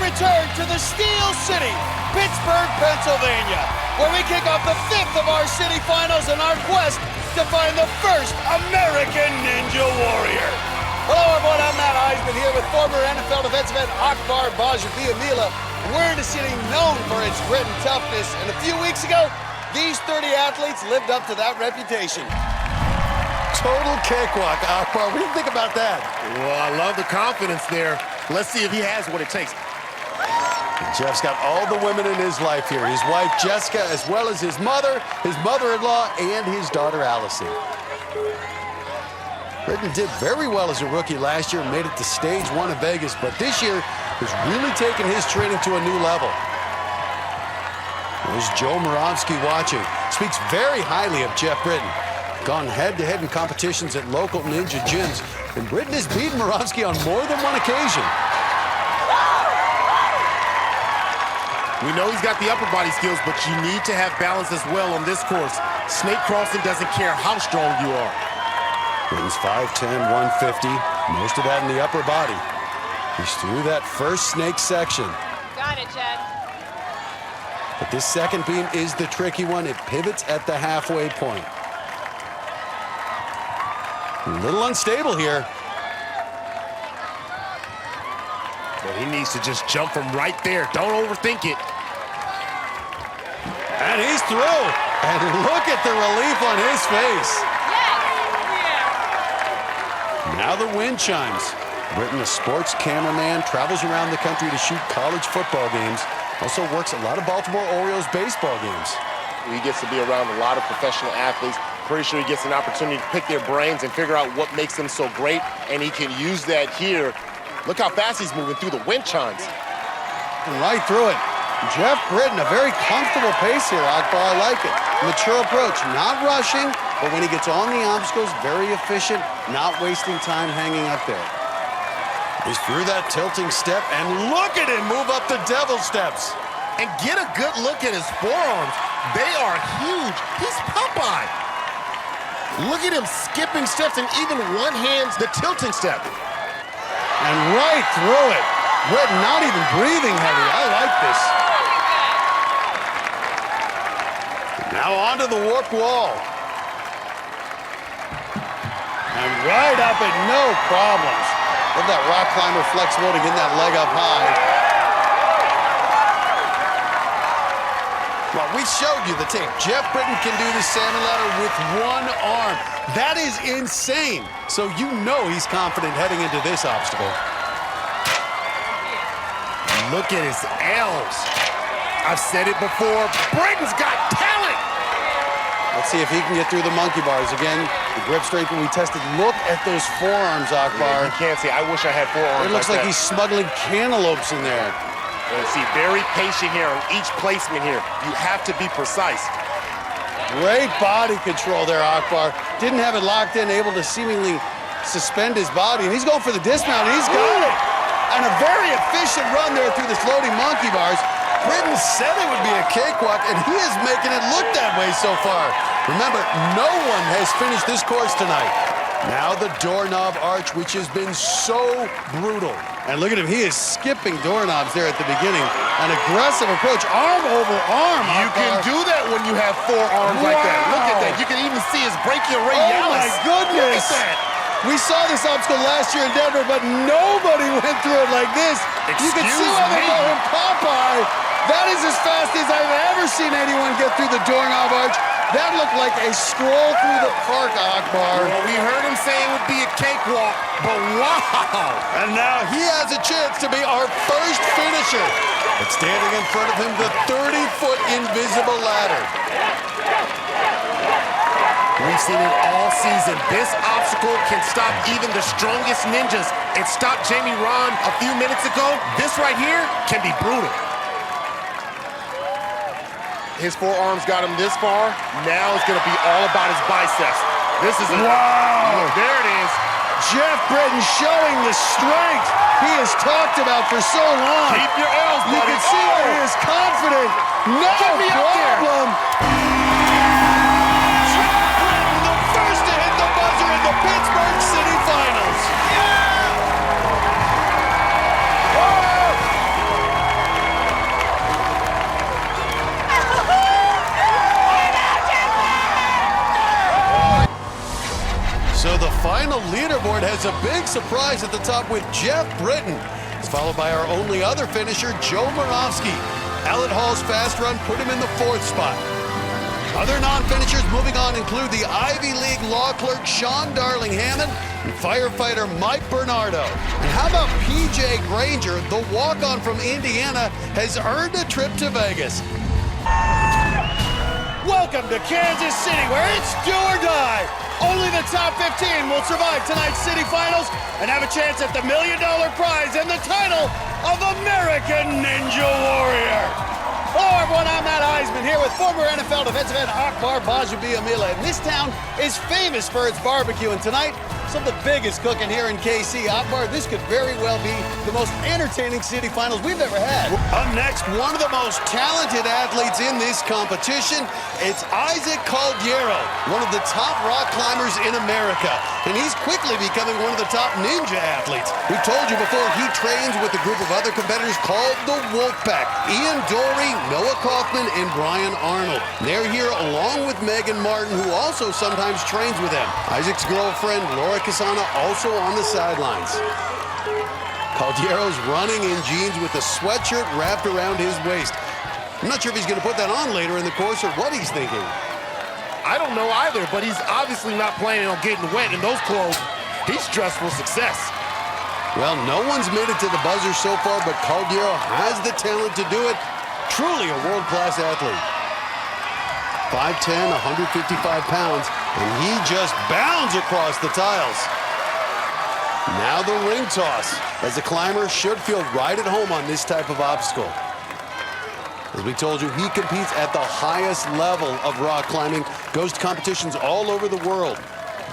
return to the Steel City, Pittsburgh, Pennsylvania, where we kick off the 5th of our city finals in our quest to find the first American Ninja Warrior. Hello everyone, I'm Matt Eisman here with former NFL defensive end Akbar Bajabiamila. We're in a city known for its grit and toughness, and a few weeks ago, these 30 athletes lived up to that reputation. Total cakewalk, Akbar. What do you think about that? Well, I love the confidence there. Let's see if he has what it takes. Jeff's got all the women in his life here. His wife, Jessica, as well as his mother-in-law, and his daughter, Allison. Britten did very well as a rookie last year, made it to stage 1 of Vegas, but this year has really taken his training to a new level. There's Joe Moravsky watching. Speaks very highly of Jeff Britten. Gone head-to-head in competitions at local ninja gyms, and Britten has beaten Moravsky on more than one occasion. We know he's got the upper body skills, but you need to have balance as well on this course. Snake crossing doesn't care how strong you are. Britten's 5'10", 150, most of that in the upper body. He's through that first snake section. Got it, Chad. But this second beam is the tricky one. It pivots at the halfway point. A little unstable here. But he needs to just jump from right there. Don't overthink it. And he's through. And look at the relief on his face. Yes. Now the wind chimes. Britten, a sports cameraman, travels around the country to shoot college football games. Also works a lot of Baltimore Orioles baseball games. He gets to be around a lot of professional athletes. Pretty sure he gets an opportunity to pick their brains and figure out what makes them so great, and he can use that here. Look how fast he's moving through the wind chimes. Right through it. Jeff Britten, a very comfortable pace here, Akbar. I like it. Mature approach, not rushing, but when he gets on the obstacles, very efficient, not wasting time hanging up there. He's through that tilting step, and look at him move up the devil steps. And get a good look at his forearms. They are huge. He's Popeye. Look at him skipping steps and even one hands the tilting step. And right through it. Britten not even breathing heavy. I like this. Now onto the warped wall. And right up it, no problems. Love that rock climber flexible to get that leg up high. Well, we showed you the tape. Jeff Britten can do the salmon ladder with one arm. That is insane. So you know he's confident heading into this obstacle. Look at his L's. I've said it before, Britten's got talent. Let's see if he can get through the monkey bars. Again, the grip strength when we tested. Look at those forearms, Akbar. You can't see. I wish I had forearms. It looks like that. he's smuggling cantaloupes in there. Let's see, very patient here on each placement here. You have to be precise. Great body control there, Akbar. Didn't have it locked in, able to seemingly suspend his body. And he's going for the dismount, and he's got it. And a very efficient run there through the floating monkey bars. Britten said it would be a cakewalk, and he is making it look that way so far. Remember, no one has finished this course tonight. Now the doorknob arch, which has been so brutal. And look at him, he is skipping doorknobs there at the beginning. An aggressive approach, arm over arm. You can do that when you have four arms like that. Look at that. You can even see his brachioradialis. Oh my goodness. Look at that. We saw this obstacle last year in Denver, but nobody went through it like this. You can see why they call him Popeye. That is as fast as I've ever seen anyone get through the doorknob arch. That looked like a stroll through the park, Akbar. Well, we heard him say it would be a cakewalk, but wow! And now he has a chance to be our first finisher. But standing in front of him, the 30-foot invisible ladder. We've seen it all season. This obstacle can stop even the strongest ninjas. It stopped Jamie Ron a few minutes ago. This right here can be brutal. His forearms got him this far. Now it's going to be all about his biceps. This is wow! There it is. Jeff Britten showing the strength he has talked about for so long. Keep your L's, buddy. You can see where he is confident. No problem. Jeff Britten, the first to hit the buzzer in the Pittsburgh City Finals. as a big surprise at the top with Jeff Britten. It's followed by our only other finisher, Joe Moravsky. Allen Hall's fast run put him in the 4th spot. Other non-finishers moving on include the Ivy League law clerk Sean Darling Hammond and firefighter Mike Bernardo. And how about PJ Granger, the walk-on from Indiana, has earned a trip to Vegas. Welcome to Kansas City, where it's do or die. Only the top 15 will survive tonight's city finals and have a chance at the $1 million prize and the title of American Ninja Warrior. Hello everyone, I'm Matt Heisman here with former NFL defensive end Akbar Bajabiamila. And this town is famous for its barbecue, and tonight, some of the biggest cooking here in KC. Akbar, this could very well be the most entertaining city finals we've ever had. Up next, one of the most talented athletes in this competition. It's Isaac Caldiero, one of the top rock climbers in America. And he's quickly becoming one of the top ninja athletes. We told you before, he trains with a group of other competitors called the Wolfpack. Ian Dory, Noah Kaufman, and Brian Arnold. They're here along with Megan Martin, who also sometimes trains with them. Isaac's girlfriend, Laura Casana, also on the sidelines. Caldiero's running in jeans with a sweatshirt wrapped around his waist. I'm not sure if he's going to put that on later in the course or what he's thinking. I don't know either, but he's obviously not planning on getting wet in those clothes. He's dressed for success. Well, no one's made it to the buzzer so far, but Caldiero has the talent to do it. Truly a world-class athlete. 5'10", 155 pounds, and he just bounds across the tiles. Now the ring toss, as the climber should feel right at home on this type of obstacle. As we told you, he competes at the highest level of rock climbing, goes to competitions all over the world.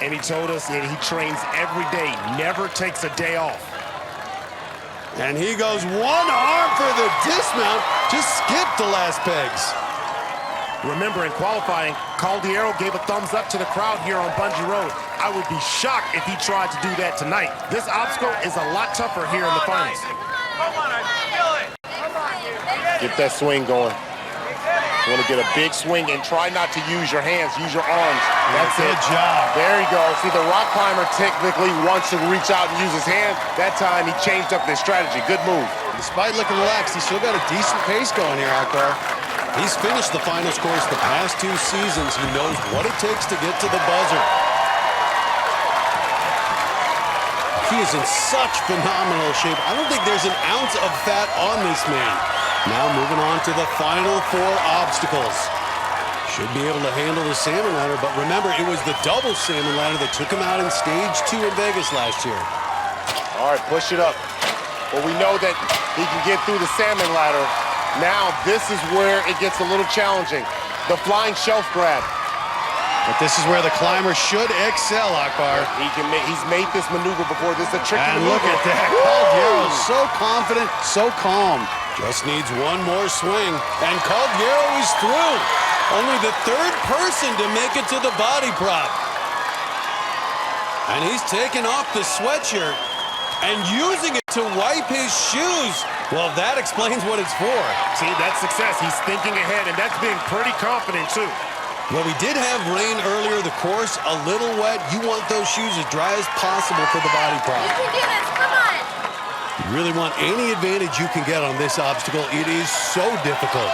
And he told us that he trains every day, never takes a day off. And he goes one arm for the dismount, just skipped the last pegs. Remember, in qualifying, Caldiero gave a thumbs up to the crowd here on Bungee Road. I would be shocked if he tried to do that tonight. This obstacle is a lot tougher here in the finals. Come on, I feel it. Come on, Get that swing going. You want to get a big swing and try not to use your hands, use your arms. That's it. Good job. There you go. See, the rock climber technically wants to reach out and use his hands. That time he changed up his strategy. Good move. Despite looking relaxed, he's still got a decent pace going here, Akbar. He's finished the finals course the past 2 seasons. He knows what it takes to get to the buzzer. He is in such phenomenal shape. I don't think there's an ounce of fat on this man. Now moving on to the final 4 obstacles. Should be able to handle the salmon ladder, but remember, it was the double salmon ladder that took him out in stage 2 in Vegas last year. All right, push it up. Well, we know that he can get through the salmon ladder. Now, this is where it gets a little challenging. The flying shelf grab. But this is where the climber should excel, Akbar. He's made this maneuver before. This is a tricky maneuver. And look at that. Caldiero, so confident, so calm. Just needs one more swing. And Caldiero is through. Only the 3rd person to make it to the body prop. And he's taking off the sweatshirt and using it to wipe his shoes. Well, that explains what it's for. See, that's success. He's thinking ahead, and that's being pretty confident, too. Well, we did have rain earlier. The course a little wet. You want those shoes as dry as possible for the body prop. You can do this, come on. You really want any advantage you can get on this obstacle. It is so difficult.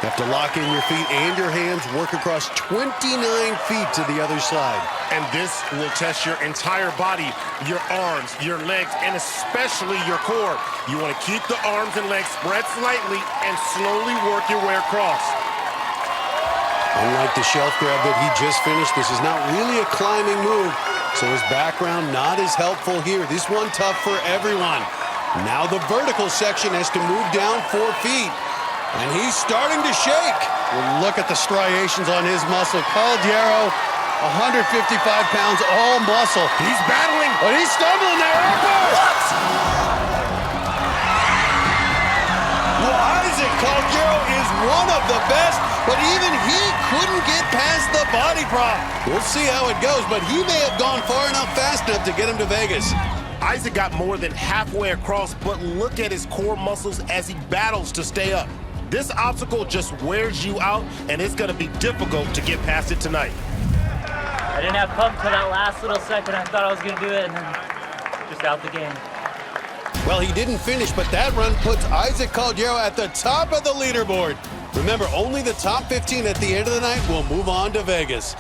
You have to lock in your feet and your hands, work across 29 feet to the other side. And this will test your entire body, your arms, your legs, and especially your core. You want to keep the arms and legs spread slightly and slowly work your way across. Unlike the shelf grab that he just finished, this is not really a climbing move, so his background not as helpful here. This one tough for everyone. Now the vertical section has to move down 4 feet. And he's starting to shake. Well, look at the striations on his muscle. Caldiero, 155 pounds, all muscle. He's battling. But he's stumbling there. What? Well, Isaac Caldiero is one of the best, but even he couldn't get past the body prop. We'll see how it goes, but he may have gone far enough fast enough to get him to Vegas. Isaac got more than halfway across, but look at his core muscles as he battles to stay up. This obstacle just wears you out, and it's going to be difficult to get past it tonight. I didn't have pump till that last little second. I thought I was going to do it, and then just out the game. Well, he didn't finish, but that run puts Isaac Caldiero at the top of the leaderboard. Remember, only the top 15 at the end of the night will move on to Vegas.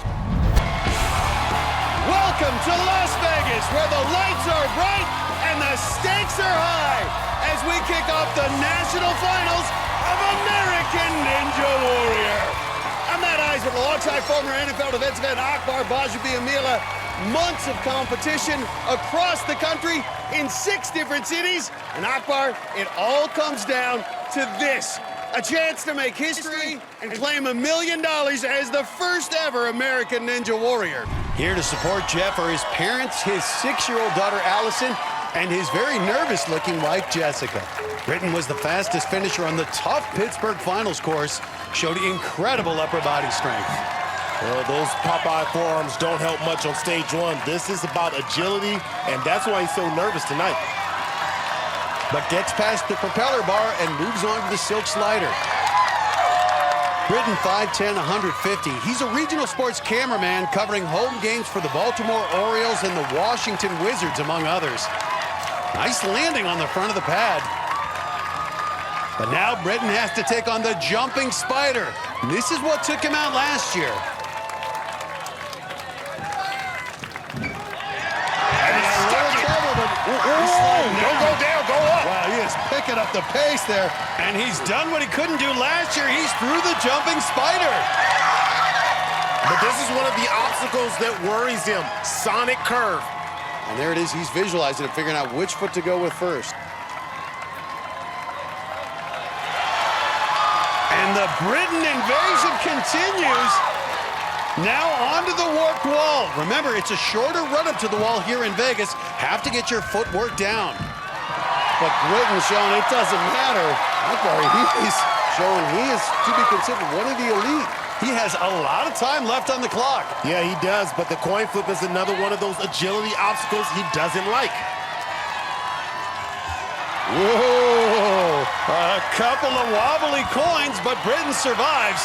Welcome to Las Vegas, where the lights are bright and the stakes are high as we kick off the national finals of American Ninja Warrior. I'm Matt Isaac, alongside former NFL defensive end Akbar Bajabiamila. Months of competition across the country in 6 different cities. And Akbar, it all comes down to this. A chance to make history and claim $1 million as the first ever American Ninja Warrior. Here to support Jeff are his parents, his 6-year-old daughter Allison, and his very nervous-looking wife Jessica. Britten was the fastest finisher on the tough Pittsburgh finals course, showed incredible upper body strength. Well, those Popeye forearms don't help much on stage 1. This is about agility, and that's why he's so nervous tonight. But gets past the propeller bar and moves on to the silk slider. Britten, 5'10", 150. He's a regional sports cameraman covering home games for the Baltimore Orioles and the Washington Wizards, among others. Nice landing on the front of the pad. But now Britten has to take on the jumping spider. This is what took him out last year. Don't go down, go up. Wow, he is picking up the pace there. And he's done what he couldn't do last year. He's through the jumping spider. But this is one of the obstacles that worries him, sonic curve. And there it is, he's visualizing it, figuring out which foot to go with first. And the Britten invasion continues. Now onto the warped wall. Remember, it's a shorter run-up to the wall here in Vegas. Have to get your footwork down. But Britten showing it doesn't matter. He's showing he is to be considered one of the elite. He has a lot of time left on the clock. Yeah, he does, but the coin flip is another one of those agility obstacles he doesn't like. Whoa! A couple of wobbly coins, but Britten survives.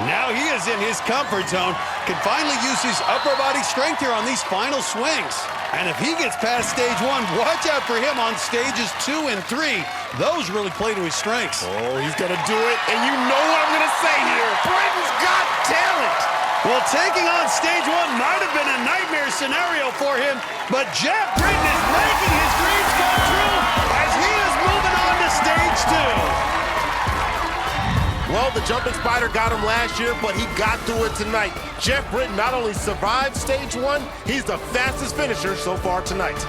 Now he is in his comfort zone, can finally use his upper body strength here on these final swings. And if he gets past stage 1, watch out for him on stages 2 and 3. Those really play to his strengths. Oh, he's gonna do it, and you know what I'm gonna say here. Britten's got talent. Well, taking on stage 1 might have been a nightmare scenario for him, but Jeff Britten is making his dreams come true as he is moving on to stage 2. Well, the jumping spider got him last year, but he got through it tonight. Jeff Britten not only survived stage 1, he's the fastest finisher so far tonight.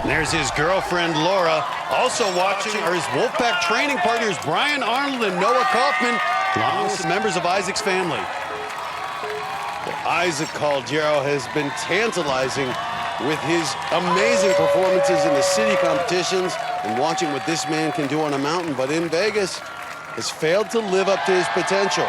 There's his girlfriend, Laura. Also watching are his Wolfpack training partners, Brian Arnold and Noah Kaufman, along with members of Isaac's family. Isaac Caldiero has been tantalizing with his amazing performances in the city competitions and watching what this man can do on a mountain, but in Vegas has failed to live up to his potential.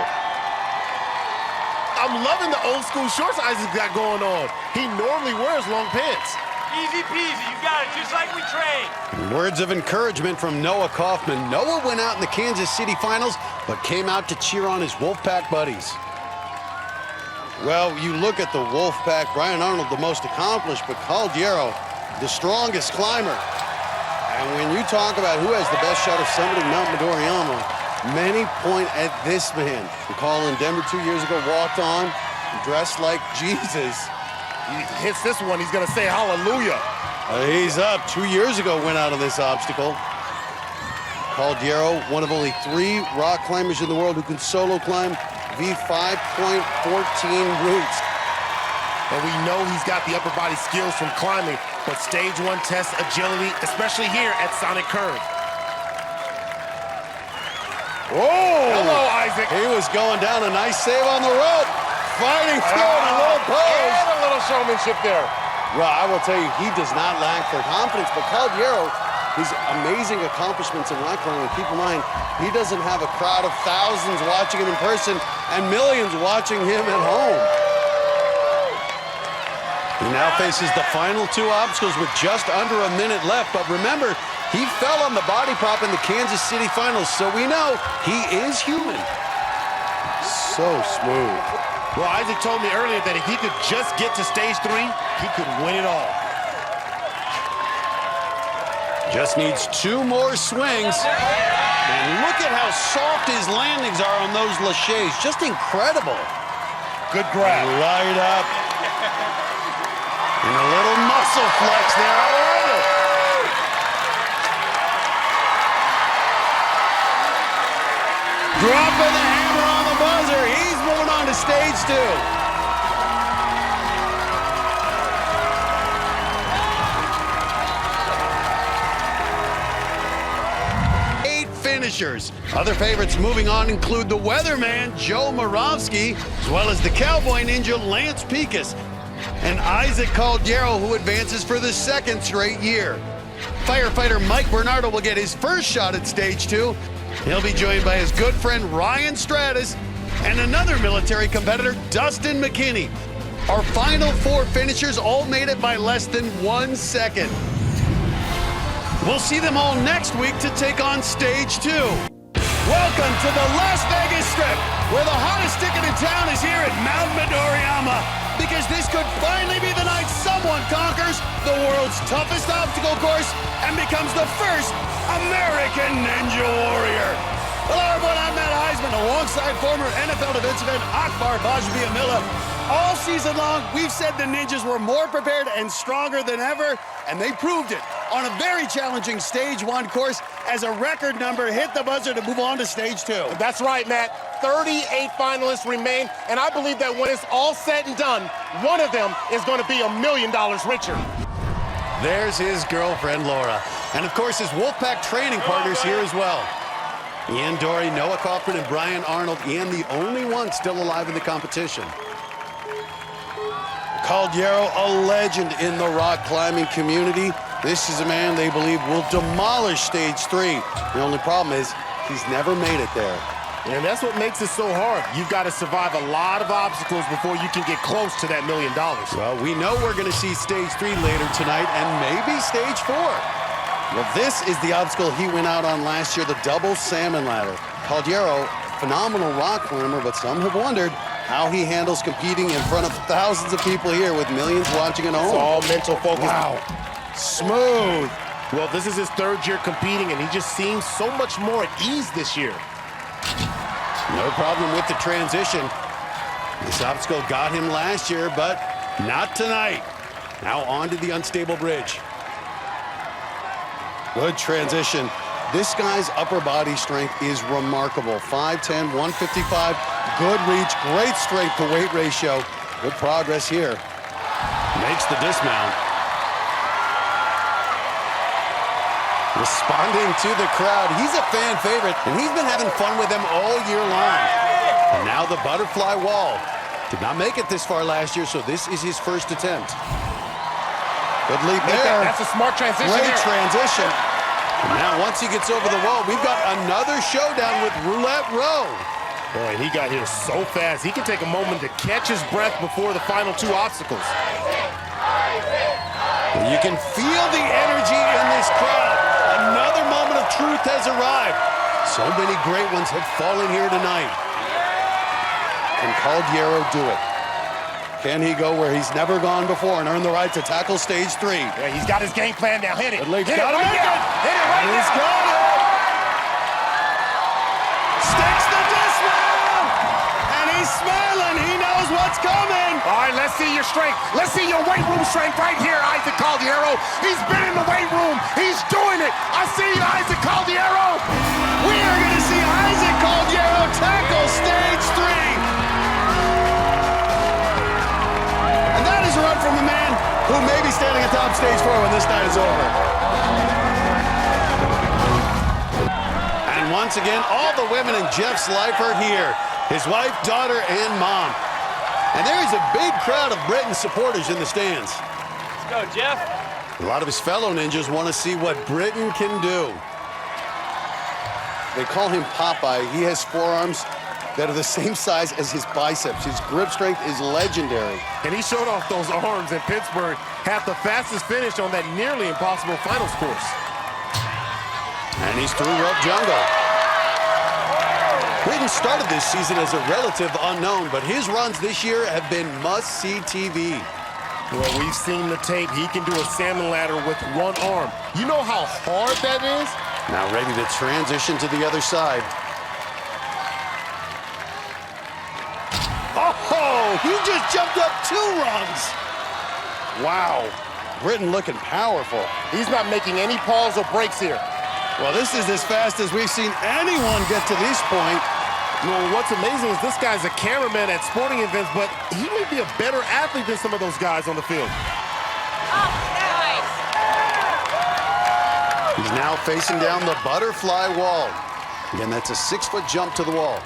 I'm loving the old school shorts Isaac's got going on. He normally wears long pants. Easy peasy, you got it, just like we trained. Words of encouragement from Noah Kaufman. Noah went out in the Kansas City finals, but came out to cheer on his Wolfpack buddies. Well, you look at the Wolfpack, Brian Arnold, the most accomplished, but Caldiero, the strongest climber. And when you talk about who has the best shot of summiting Mount Midoriyama, many point at this man. Recall in Denver 2 years ago, walked on, dressed like Jesus. He hits this one, he's gonna say hallelujah. He's up. 2 years ago, went out on this obstacle. Caldiero, one of only 3 rock climbers in the world who can solo climb V5.14 routes. And we know he's got the upper body skills from climbing, but stage 1 tests agility, especially here at Sonic Curve. Whoa! Hello, Isaac. He was going down, a nice save on the rope. Fighting through in a low pose. And a little showmanship there. Well, I will tell you, he does not lack for confidence, but Caldiero, his amazing accomplishments in rock climbing, keep in mind, he doesn't have a crowd of thousands watching him in person and millions watching him at home. He now faces the final 2 obstacles with just under a minute left, but remember, he fell on the body prop in the Kansas City finals, so we know he is human. So smooth. Well, Isaac told me earlier that if he could just get to stage 3, he could win it all. Just needs 2 more swings. And look at how soft his landings are on those laches. Just incredible. Good grab. Right up. And a little muscle flex there. I love it. Dropping the hammer on the buzzer. He's moving on to stage 2. Finishers. Other favorites moving on include the Weatherman, Joe Moravsky, as well as the Cowboy Ninja, Lance Pekas, and Isaac Caldiero, who advances for the 2nd straight year. Firefighter Mike Bernardo will get his first shot at stage 2. He'll be joined by his good friend Ryan Stratus and another military competitor, Dustin McKinney. Our final 4 finishers all made it by less than 1 second. We'll see them all next week to take on stage 2. Welcome to the Las Vegas Strip, where the hottest ticket in town is here at Mount Midoriyama, because this could finally be the night someone conquers the world's toughest obstacle course and becomes the first American Ninja Warrior. Hello everyone, I'm Matt Heisman, alongside former NFL defensive end Akbar Bajbiamila. All season long, we've said the Ninjas were more prepared and stronger than ever, and they proved it on a very challenging stage 1 course as a record number hit the buzzer to move on to stage 2. That's right, Matt. 38 finalists remain, and I believe that when it's all said and done, one of them is going to be $1 million richer. There's his girlfriend, Laura. And of course, his Wolfpack training partners here as well. Ian Dory, Noah Kaufman, and Brian Arnold. Ian, the only one still alive in the competition. Caldiero, a legend in the rock climbing community. This is a man they believe will demolish stage 3. The only problem is he's never made it there. And that's what makes it so hard. You've got to survive a lot of obstacles before you can get close to that $1 million. Well, we know we're going to see stage 3 later tonight and maybe stage 4. Well, this is the obstacle he went out on last year, the double salmon ladder. Caldiero, phenomenal rock climber, but some have wondered how he handles competing in front of thousands of people here with millions watching at home. It's all mental focus. Wow. Smooth. Well, this is his 3rd year competing, and he just seems so much more at ease this year. No problem with the transition. This obstacle got him last year, but not tonight. Now on to the unstable bridge. Good transition. This guy's upper body strength is remarkable. 5'10", 155, good reach, great strength to weight ratio. Good progress here. Makes the dismount. Responding to the crowd. He's a fan favorite, and he's been having fun with them all year long. And now the butterfly wall. Did not make it this far last year, so this is his first attempt. Good leap there. That's a smart transition. Great transition. And now once he gets over the wall, we've got another showdown with Roulette Row. Boy, he got here so fast. He can take a moment to catch his breath before the final 2 obstacles. And you can feel the energy in this crowd. Another moment of truth has arrived. So many great ones have fallen here tonight. Can Caldiero do it? Can he go where he's never gone before and earn the right to tackle stage 3? Yeah, he's got his game plan now. Hit it. Hit it right right now. Hit it right He's now. got it. Sticks the dismount. And he's smiling. He knows what's coming. All right, let's see your strength. Let's see your weight room strength right here, Isaac Caldiero. He's been in the weight room. He's doing it. I see you, Isaac Caldiero. We are going to see Isaac Caldiero tackle stage 3. And that is a run from the man who may be standing atop stage 4 when this night is over. And once again, all the women in Jeff's life are here. His wife, daughter, and mom. And there is a big crowd of Britten supporters in the stands. Let's go, Jeff. A lot of his fellow ninjas want to see what Britten can do. They call him Popeye. He has forearms that are the same size as his biceps. His grip strength is legendary. And he showed off those arms in Pittsburgh. Had the fastest finish on that nearly impossible finals course. And he's through rope jungle. Britten started this season as a relative unknown, but his runs this year have been must-see TV. Well, we've seen the tape. He can do a salmon ladder with one arm. You know how hard that is? Now ready to transition to the other side. Oh, he just jumped up 2 rungs. Wow, Britten looking powerful. He's not making any pause or breaks here. Well, this is as fast as we've seen anyone get to this point. Well, what's amazing is this guy's a cameraman at sporting events, but he may be a better athlete than some of those guys on the field. Nice. He's now facing down the butterfly wall. Again, that's a 6-foot jump to the wall.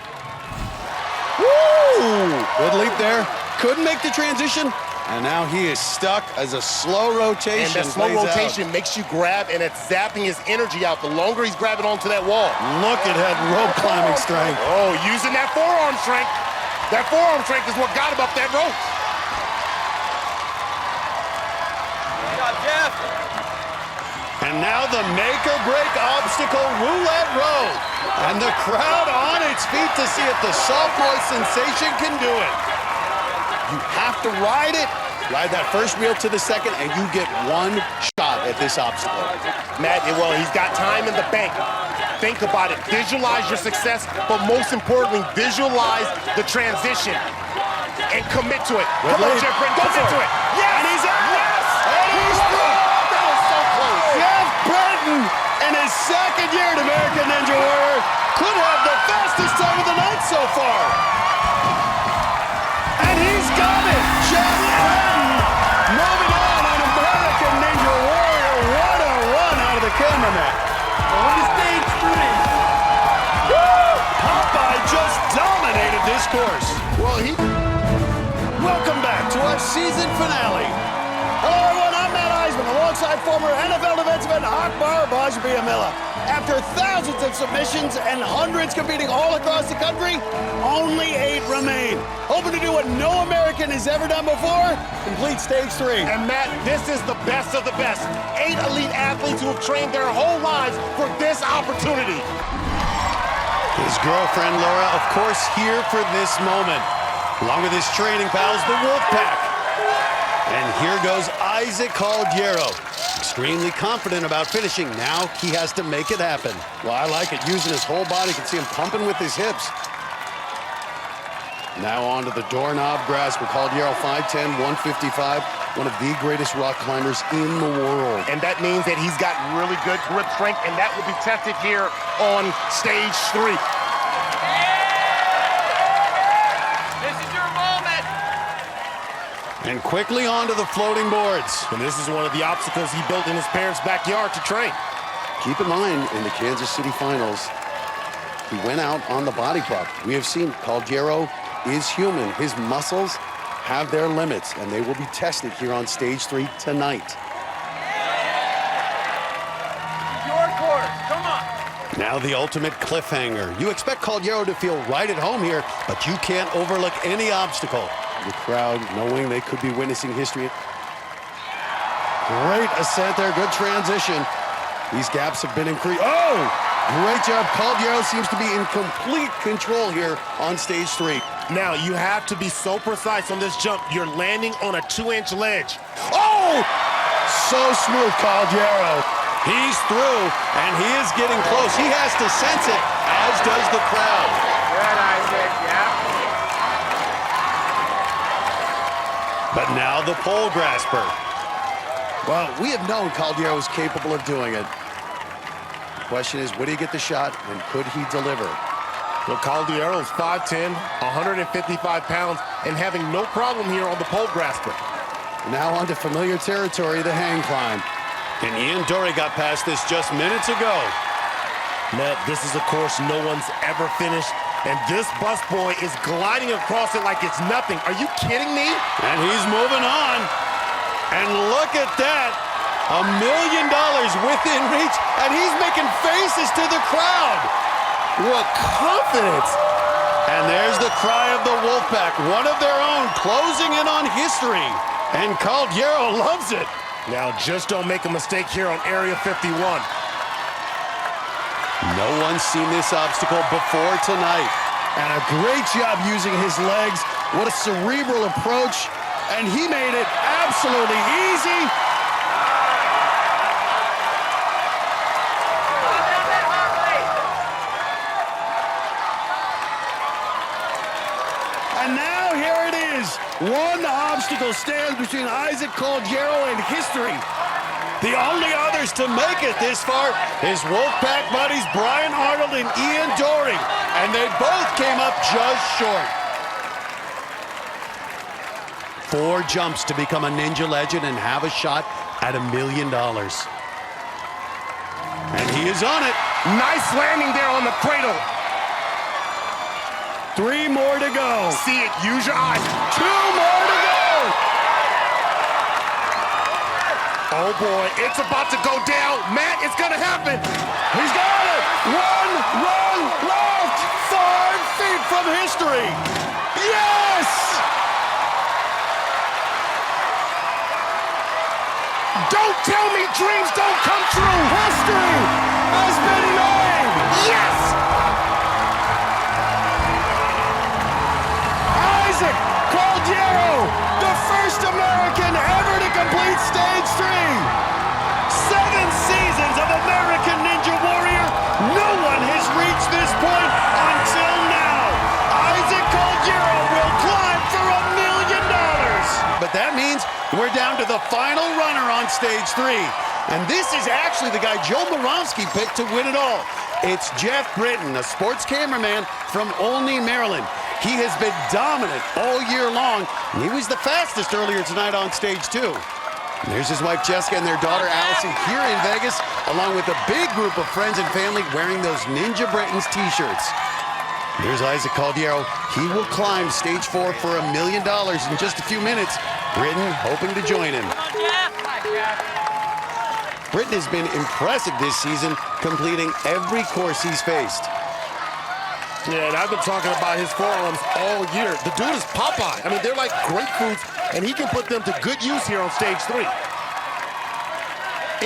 Woo! Good leap there. Couldn't make the transition. And now he is stuck as a slow rotation. And that slow rotation makes you grab, and it's zapping his energy out the longer he's grabbing onto that wall. Look at that rope climbing strength. Oh, using that forearm strength. That forearm strength is what got him up that rope. Good job, Jeff. And now the make-or-break obstacle roulette row. And the crowd on its feet to see if the sophomore sensation can do it. You have to ride it, ride that first wheel to the second, and you get 1 shot at this obstacle. Matt, well, he's got time in the bank. Think about it. Visualize your success, but most importantly, visualize the transition and commit to it. Come on, Jeff Britten, commit to it. Yes! And he's out! Yes! And he's through! That was so close. Jeff Britten, in his 2nd year at American Ninja Warrior, could have the fastest time of the night so far. And he's got it! Jeff Britten moving on American Ninja Warrior. What a run out of the cameraman. On to stage 3. Woo! Popeye just dominated this course. Well, Welcome back to our season finale. Hello, everyone. I'm Matt Eisman, alongside former NFL defensive end Akbar Bajbiamila. After thousands of submissions and hundreds competing all across the country, only 8 remain. Hoping to do what no American has ever done before, complete stage 3. And Matt, this is the best of the best. 8 elite athletes who have trained their whole lives for this opportunity. His girlfriend, Laura, of course, here for this moment. Along with his training pals, the Wolfpack. And here goes Isaac Caldiero. Extremely confident about finishing. Now he has to make it happen. Well, I like it. Using his whole body. You can see him pumping with his hips. Now on to the doorknob grasper. Caldiero, 5'10", 155. One of the greatest rock climbers in the world. And that means that he's got really good grip strength, and that will be tested here on stage 3. This is your moment. And quickly onto the floating boards. And this is one of the obstacles he built in his parents' backyard to train. Keep in mind, in the Kansas City finals, he went out on the body prop. We have seen Caldiero is human. His muscles have their limits, and they will be tested here on stage 3 tonight. Your course. Come on. Now the ultimate cliffhanger. You expect Caldiero to feel right at home here, but you can't overlook any obstacle. The crowd knowing they could be witnessing history. Great ascent there, good transition. These gaps have been increased. Oh, great job. Caldiero seems to be in complete control here on stage 3. Now, you have to be so precise on this jump. You're landing on a 2-inch ledge. Oh! So smooth, Caldiero. He's through, and he is getting close. He has to sense it, as does the crowd. Good, Isaac. Yeah. But now the pole grasper. Well, we have known Caldiero is capable of doing it. The question is, would he get the shot, and could he deliver? Well, Caldiero is 5'10", 155 pounds, and having no problem here on the pole grasper. Now on to familiar territory, the hang climb. And Ian Dory got past this just minutes ago. Matt, this is a course no one's ever finished, and this busboy is gliding across it like it's nothing. Are you kidding me? And he's moving on. And look at that. $1 million within reach, and he's making faces to the crowd. What confidence! And there's the cry of the Wolfpack, one of their own, closing in on history. And Caldiero loves it. Now, just don't make a mistake here on Area 51. No one's seen this obstacle before tonight. And a great job using his legs. What a cerebral approach. And he made it absolutely easy. And now here it is. One obstacle stands between Isaac Caldiero and history. The only others to make it this far is Wolfpack buddies Brian Arnold and Ian Dory. And they both came up just short. 4 jumps to become a Ninja legend and have a shot at $1 million. And he is on it. Nice landing there on the cradle. 3 more to go. See it, use your eyes. 2 more to go. Oh boy, it's about to go down. Matt, it's gonna happen. He's got it. 1 run left. 5 feet from history. Yes! Don't tell me dreams don't come true. History has been made. Yes! Isaac Caldiero, the first American ever to complete stage 3. 7 seasons of American Ninja Warrior. No one has reached this point until now. Isaac Caldiero will climb for $1 million. But that means we're down to the final runner on stage 3. And this is actually the guy Joe Moronski picked to win it all. It's Jeff Britten, a sports cameraman from Olney, Maryland. He has been dominant all year long, and he was the fastest earlier tonight on stage 2. And there's his wife Jessica and their daughter Allison here in Vegas, along with a big group of friends and family wearing those Ninja Britton's t-shirts. There's Isaac Caldiero. He will climb stage 4 for $1 million in just a few minutes. Britten hoping to join him. Britten has been impressive this season, completing every course he's faced. Yeah, and I've been talking about his forearms all year. The dude is Popeye. I mean, they're like grapefruits, and he can put them to good use here on stage 3.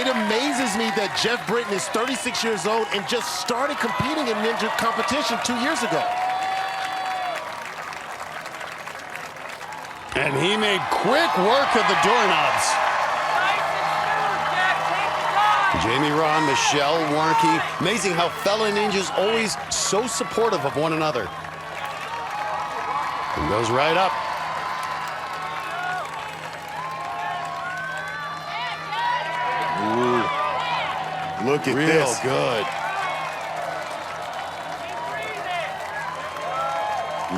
It amazes me that Jeff Britten is 36 years old and just started competing in ninja competition 2 years ago. And he made quick work of the doorknobs. Jamie Ron, Michelle Warnke. Amazing how fellow ninjas always so supportive of one another. And goes right up. Ooh. Look at Real this. good.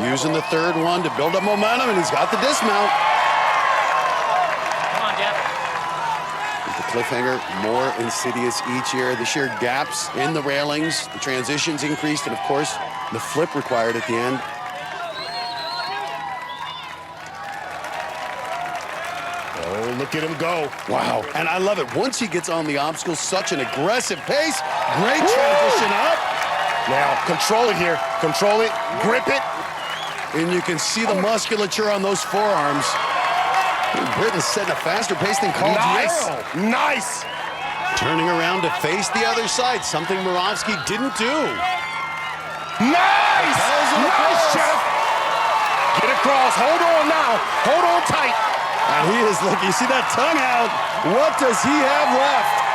Using the third one to build up momentum, and he's got the dismount. Come on, Jeff. The cliffhanger more insidious each year. This year, gaps in the railings, the transitions increased, and of course, the flip required at the end. Oh, look at him go. Wow, and I love it. Once he gets on the obstacle, such an aggressive pace. Great transition up. Now, control it here. Control it, grip it. And you can see the musculature on those forearms. Britten's setting a faster pace than Caldiero. Nice. Turning around to face the other side, something Moronski didn't do. Nice! Nice, Jeff. Get across. Hold on now. Hold on tight. And he is looking. You see that tongue out? What does he have left?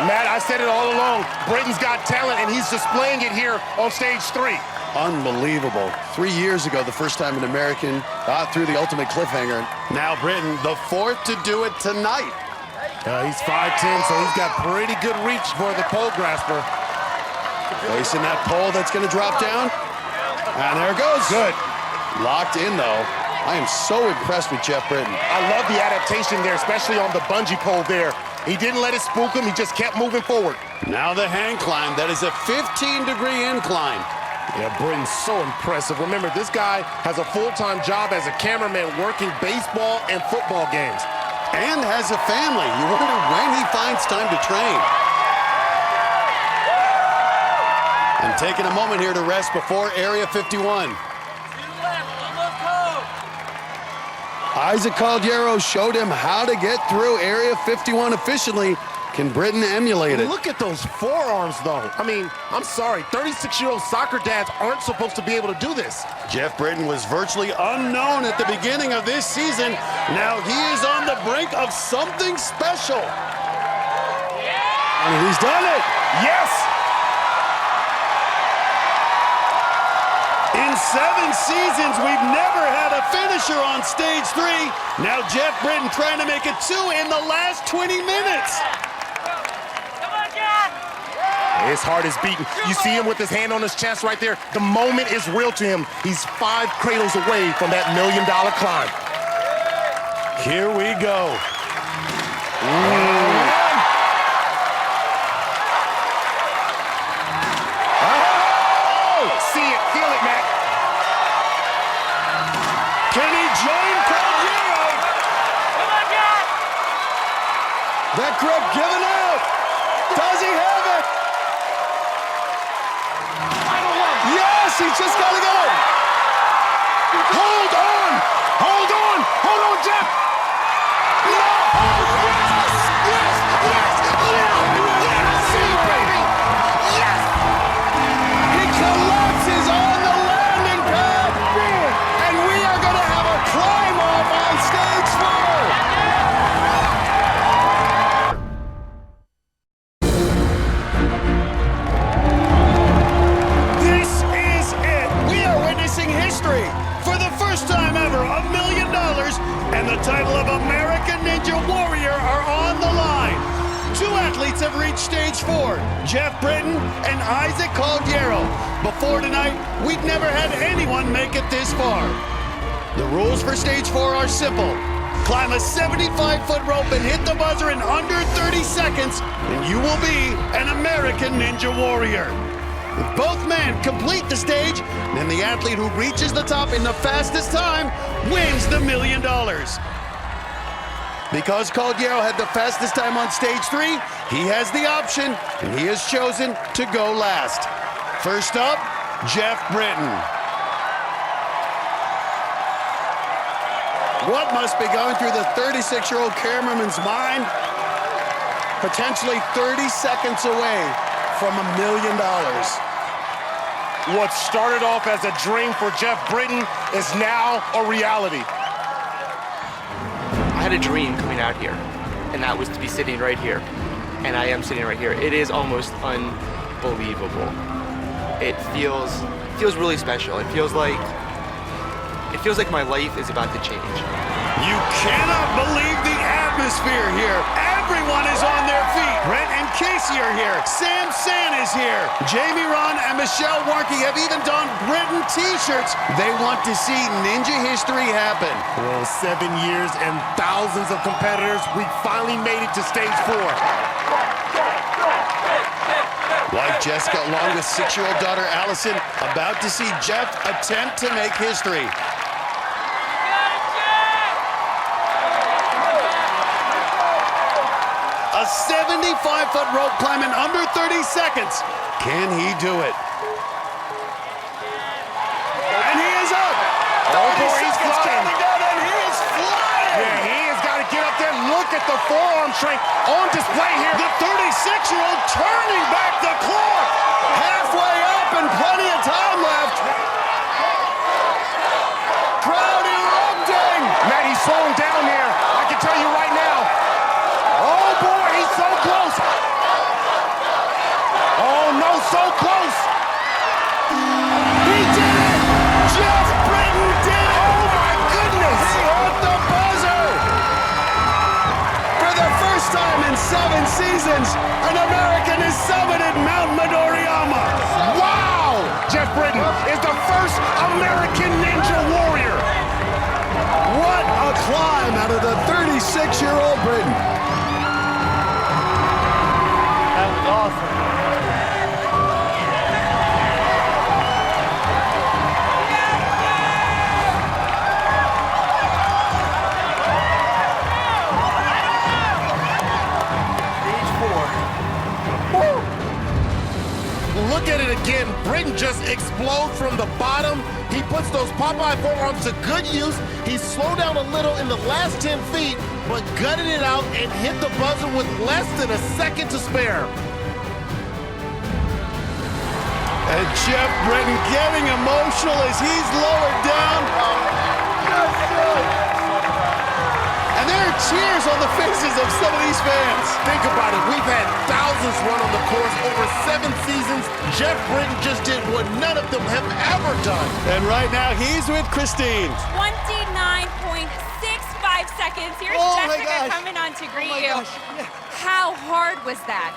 Matt, I said it all along. Britten's got talent, and he's displaying it here on stage 3. Unbelievable. 3 years ago, the first time an American got through the ultimate cliffhanger. Now Britten, the 4th to do it tonight. He's 5'10", so he's got pretty good reach for the pole grasper. Placing that pole that's going to drop down. And there it goes. Good. Locked in, though. I am so impressed with Jeff Britten. I love the adaptation there, especially on the bungee pole there. He didn't let it spook him. He just kept moving forward. Now the hang climb. That is a 15-degree incline. Yeah, Britten's so impressive. Remember, this guy has a full-time job as a cameraman working baseball and football games. And has a family. You wonder when he finds time to train. And taking a moment here to rest before Area 51. Isaac Caldiero showed him how to get through Area 51 efficiently. Can Britten emulate it? Look at those forearms, though. I mean, I'm sorry, 36-year-old soccer dads aren't supposed to be able to do this. Jeff Britten was virtually unknown at the beginning of this season. Now he is on the brink of something special. And he's done it. Yes! In 7 seasons, we've never had a finisher on stage 3. Now Jeff Britten trying to make it 2 in the last 20 minutes. His heart is beating. You see him with his hand on his chest right there. The moment is real to him. He's 5 cradles away from that $1 million climb. Here we go. See it, feel it, Matt. Can he join Caldiero? That grip given out. Does he have it? Yes, he's just got to go. Hold on! Hold on! Hold on, Jeff! No! Yes! Yes! Yes! Yes! See, baby! Yes! He collapses on the landing pad. And we are going to have a climb off on stage 4. This is it. We are witnessing history. For the first time ever, $1 million and the title of American Ninja Warrior are on the line. 2 athletes have reached stage 4, Jeff Britten and Isaac Caldiero. Before tonight, we've never had anyone make it this far. The rules for stage 4 are simple. Climb a 75-foot rope and hit the buzzer in under 30 seconds, and you will be an American Ninja Warrior. If both men complete the stage, then the athlete who reaches the top in the fastest time wins the $1 million. Because Caldiero had the fastest time on stage 3, he has the option, and he has chosen to go last. First up, Jeff Britten. What must be going through the 36-year-old cameraman's mind? Potentially 30 seconds away from $1 million. What started off as a dream for Jeff Britten is now a reality. I had a dream coming out here, and that was to be sitting right here. And I am sitting right here. It is almost unbelievable. It feels really special. It feels like my life is about to change. You cannot believe the atmosphere here. Everyone is on their feet. Brent and Casey are here. Sam San is here. Jamie Ron and Michelle Warnke have even donned Britten t-shirts. They want to see Ninja history happen. Well, 7 years and thousands of competitors, we finally made it to stage 4. Wife Jessica, along with 6-year-old daughter Allison, about to see Jeff attempt to make history. A 75-foot rope climb in under 30 seconds. Can he do it? And he is up. Oh boy, he's flying. Down, and he is flying. Yeah, he has got to get up there. Look at the forearm strength on display here. The 36-year-old turning back the clock. Halfway up and plenty of time left. Crowd erupting. Matt, he's slowing down here. I can tell you right now. Oh boy, he's so close. Oh no, so close. He did it. Jeff Britten did it. Oh my goodness. He hit the buzzer. For the first time in 7 seasons, an American has summited Mount Midoriyama. Wow! Jeff Britten is the first American Ninja Warrior. What a climb out of the 36-year-old Britten. That was awesome. Look at it again. Britten just explodes from the bottom. He puts those Popeye forearms to good use. He slowed down a little in the last 10 feet, but gutted it out and hit the buzzer with less than a second to spare. And Jeff Britten getting emotional as he's lowered down. And there are cheers on the faces of some of these fans. Think about it. We've had thousands run on the course over 7 seasons. Jeff Britten just did what none of them have ever done. And right now, he's with Christine. 29.65 seconds. Here's Jessica coming on to greet you. How hard was that?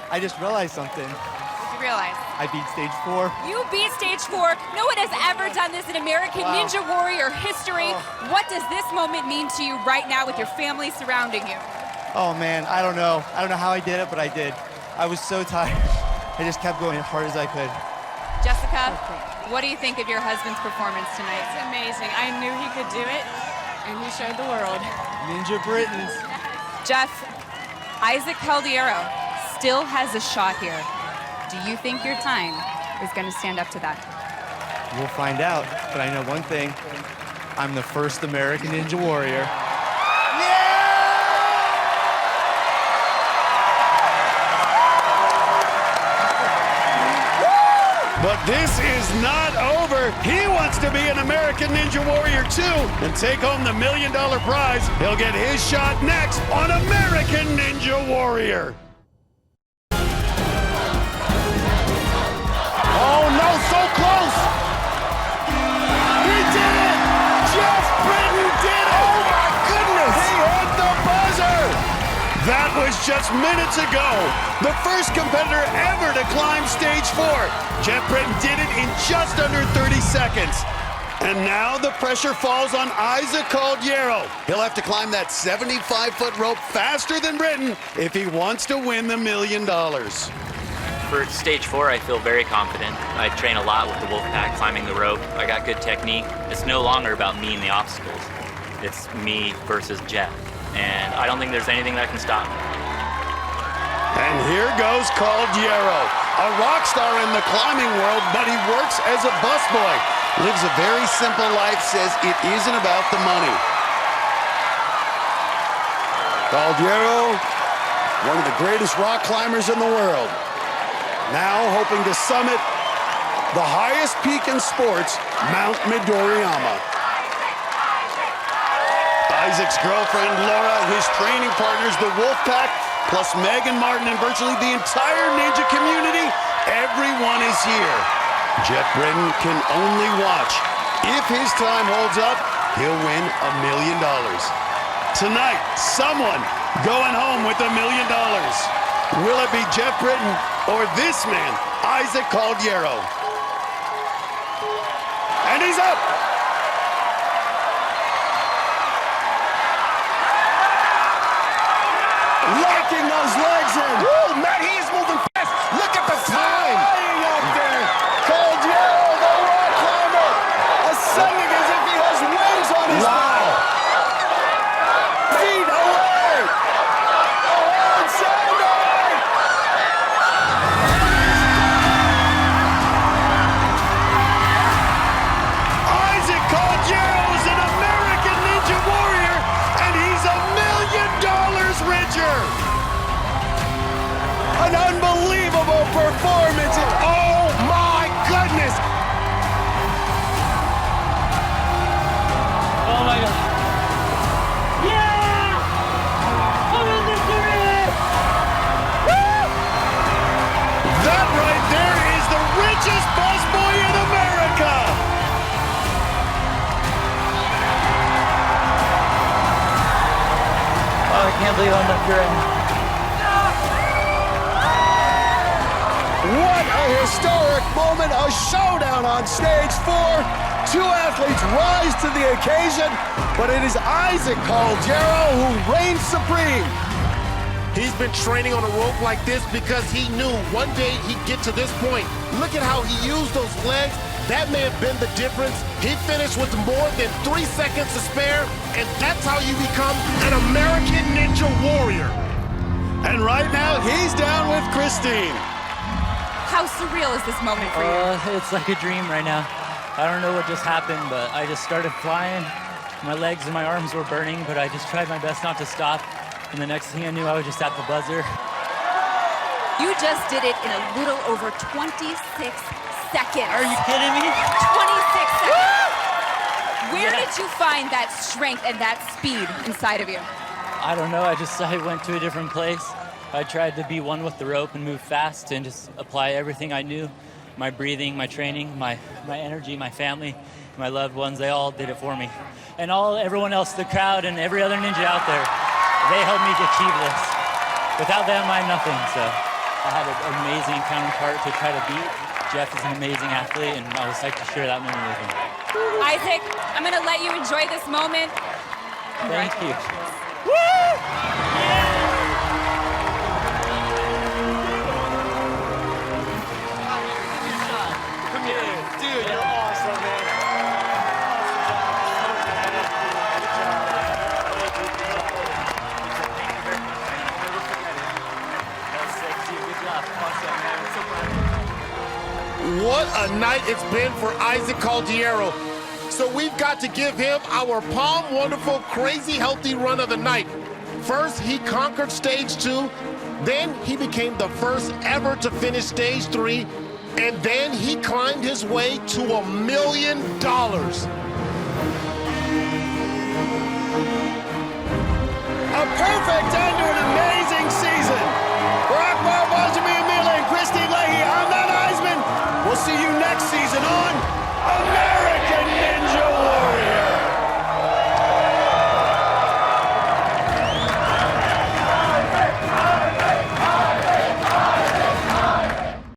I just realized something. What did you realize? I beat stage 4. You beat stage 4. No one has ever done this in American Ninja Warrior history. What does this moment mean to you right now with your family surrounding you? Oh man, I don't know. I don't know how I did it, but I did. I was so tired. I just kept going as hard as I could. Jessica, what do you think of your husband's performance tonight? It's amazing. I knew he could do it, and he showed the world. Ninja Brittens. Jeff, Isaac Caldiero still has a shot here. Do you think your time is going to stand up to that? We'll find out, but I know one thing. I'm the first American Ninja Warrior. But this is not over. He wants to be an American Ninja Warrior too and take home the $1 million prize. He'll get his shot next on American Ninja Warrior. Oh no, so close! He did it! Jeff Britten did it! Oh my goodness! He hit the buzzer! That was just minutes ago. The first competitor ever to climb stage 4. Jeff Britten did it in just under 30 seconds. And now the pressure falls on Isaac Caldiero. He'll have to climb that 75-foot rope faster than Britten if he wants to win the $1 million. For stage 4, I feel very confident. I train a lot with the Wolfpack, climbing the rope. I got good technique. It's no longer about me and the obstacles. It's me versus Jeff. And I don't think there's anything that can stop me. And here goes Caldiero, a rock star in the climbing world, but he works as a busboy. Lives a very simple life, says it isn't about the money. Caldiero, one of the greatest rock climbers in the world. Now hoping to summit the highest peak in sports, Mount Midoriyama. Isaac's girlfriend, Laura, his training partners, the Wolfpack, plus Megan Martin and virtually the entire Ninja community, everyone is here. Jeff Britten can only watch. If his time holds up, he'll win $1 million. Tonight, someone going home with $1 million. Will it be Jeff Britten or this man, Isaac Caldiero? And he's up! Locking those legs in. Woo, man, he is moving fast. Look at the time. Flying up there. Caldiero, the rock climber, ascending as if he has wings on his back. Feet away. Isaac Caldiero is an American Ninja Warrior, and he's $1 million richer. An unbelievable performance. Oh my goodness! Oh my God. Yeah! That right there is the richest busboy in America. Oh, I can't believe I'm up here right now. What a historic moment, a showdown on stage 4. Two athletes rise to the occasion, but it is Isaac Caldiero who reigns supreme. He's been training on a rope like this because he knew one day he'd get to this point. Look at how he used those legs. That may have been the difference. He finished with more than 3 seconds to spare, and that's how you become an American Ninja Warrior. And right now, he's down with Christine. How surreal is this moment for you? It's like a dream right now. I don't know what just happened, but I just started flying, My legs and my arms were burning, but I just tried my best not to stop. And the next thing I knew, I was just at the buzzer. You just did it in a little over 26 seconds. Are you kidding me? 26 seconds. Where Yeah. did you find that strength and that speed inside of you? I don't know. I went to a different place. I tried to be one with the rope and move fast and just apply everything I knew. My breathing, my training, my energy, my family, my loved ones, they all did it for me. And everyone else, the crowd and every other ninja out there, they helped me achieve this. Without them, I'm nothing. So I had an amazing counterpart to try to beat. Jeff is an amazing athlete, and I was psyched to share that moment with him. Isaac, I'm going to let you enjoy this moment. Thank you. Dude, you're awesome, man. What a night it's been for Isaac Caldiero. So we've got to give him our Palm Wonderful Crazy Healthy Run of the night. First, he conquered stage 2. Then he became the first ever to finish stage 3. And then he climbed his way to $1 million. A perfect end to an amazing season. For Akbar Benjamin Mila and Christine Leahy, I'm Matt Eisman. We'll see you next season on American